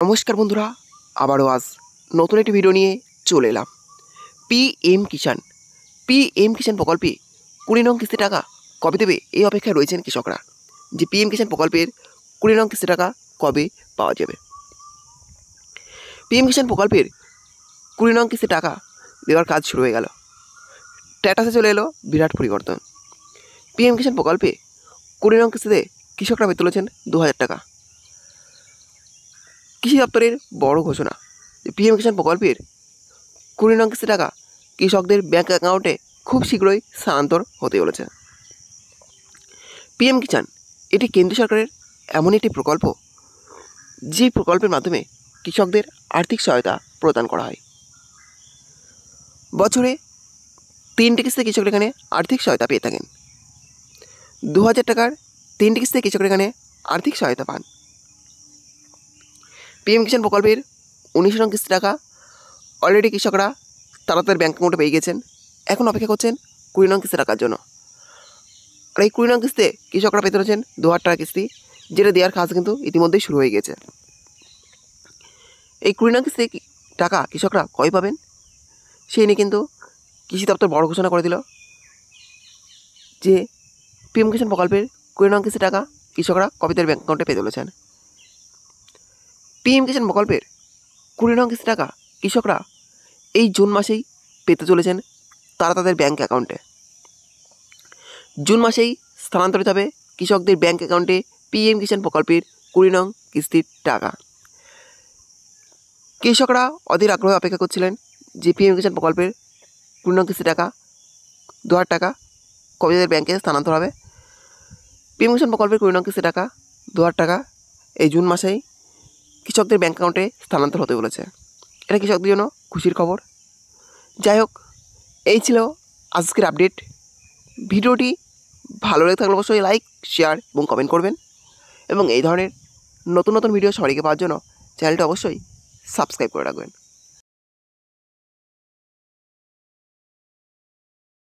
নমস্কার বন্ধুরা, আবারও আজ নতুন একটি ভিডিও নিয়ে চলে এলাম। পিএম কিষাণ প্রকল্পে 20 নং কিস্তি টাকা কবে দেবে এই অপেক্ষায় রয়েছেন কৃষকরা। যে পিএম কিষাণ প্রকল্পের 20 নং কিস্তি টাকা কবে পাওয়া যাবে। পিএম কিষাণ প্রকল্পের 20 নং কিস্তি টাকা দেওয়ার কাজ শুরু হয়ে গেল। স্ট্যাটাসে চলে এলো বিরাট পরিবর্তন। পিএম কিষাণ প্রকল্পে 20 নং কিস্তিতে কৃষকরা পেতে চলেছেন 2000 টাকা। কৃষি দপ্তরের বড় ঘোষণা, পিএম কিষাণ প্রকল্পের 20 নং কিস্তি টাকা কৃষকদের ব্যাঙ্ক অ্যাকাউন্টে খুব শীঘ্রই স্থানান্তর হতে চলেছে। পিএম কিষাণ এটি কেন্দ্র সরকারের এমন একটি প্রকল্প, যে প্রকল্পের মাধ্যমে কৃষকদের আর্থিক সহায়তা প্রদান করা হয়। বছরে 3টি কিস্তিতে কৃষকরা এখানে আর্থিক সহায়তা পেয়ে থাকেন। 2000 টাকার 3টি কিস্তিতে কৃষকরা এখানে আর্থিক সহায়তা পান। পিএম কিষাণ প্রকল্পের 19 নং কিস্তি টাকা অলরেডি কৃষকরা তাদের ব্যাঙ্ক অ্যাকাউন্টে পেয়ে গেছেন। এখন অপেক্ষা করছেন 20 নং কিস্তি টাকার জন্য। আর এই 20 নং কিস্তিতে কৃষকরা পেতে চলেছেন 2000 টাকা কিস্তি, যেটা দেওয়ার কাজ কিন্তু ইতিমধ্যেই শুরু হয়ে গেছে। এই 20 নং কিস্তি টাকা কৃষকরা কবে পাবেন সেই নিয়ে কিন্তু কৃষি দপ্তর বড় ঘোষণা করে দিল যে পিএম কিষাণ প্রকল্পের 20 নং কিস্তি টাকা কৃষকরা কবে তাদের ব্যাঙ্ক অ্যাকাউন্টে পেতে চলেছেন। পিএম কিষাণ প্রকল্পের 20 নং কিস্তি টাকা কৃষকরা এই জুন মাসেই পেতে চলেছেন তাদের ব্যাঙ্ক অ্যাকাউন্টে। জুন মাসেই স্থানান্তরিত হবে কৃষকদের ব্যাঙ্ক অ্যাকাউন্টে পিএম কিষাণ প্রকল্পের 20 নং কিস্তির টাকা। কৃষকরা অধীর আগ্রহে অপেক্ষা করছিলেন যে পিএম কিষাণ প্রকল্পের 20 নং কিস্তি টাকা 2000 টাকা কবে তাদের ব্যাঙ্কে স্থানান্তর হবে। পিএম কিষাণ প্রকল্পের 20 নং কিস্তি টাকা 2000 টাকা এই জুন মাসেই কৃষকদের ব্যাঙ্ক অ্যাকাউন্টে স্থানান্তর হতে বলেছে। এটা কৃষকদের জন্য খুশির খবর। যাই হোক, এই ছিল আজকের আপডেট। ভিডিওটি ভালো লেগে থাকলে অবশ্যই লাইক, শেয়ার এবং কমেন্ট করবেন, এবং এই ধরনের নতুন নতুন ভিডিও সবাইকে পাওয়ার জন্য চ্যানেলটা অবশ্যই সাবস্ক্রাইব করে রাখবেন।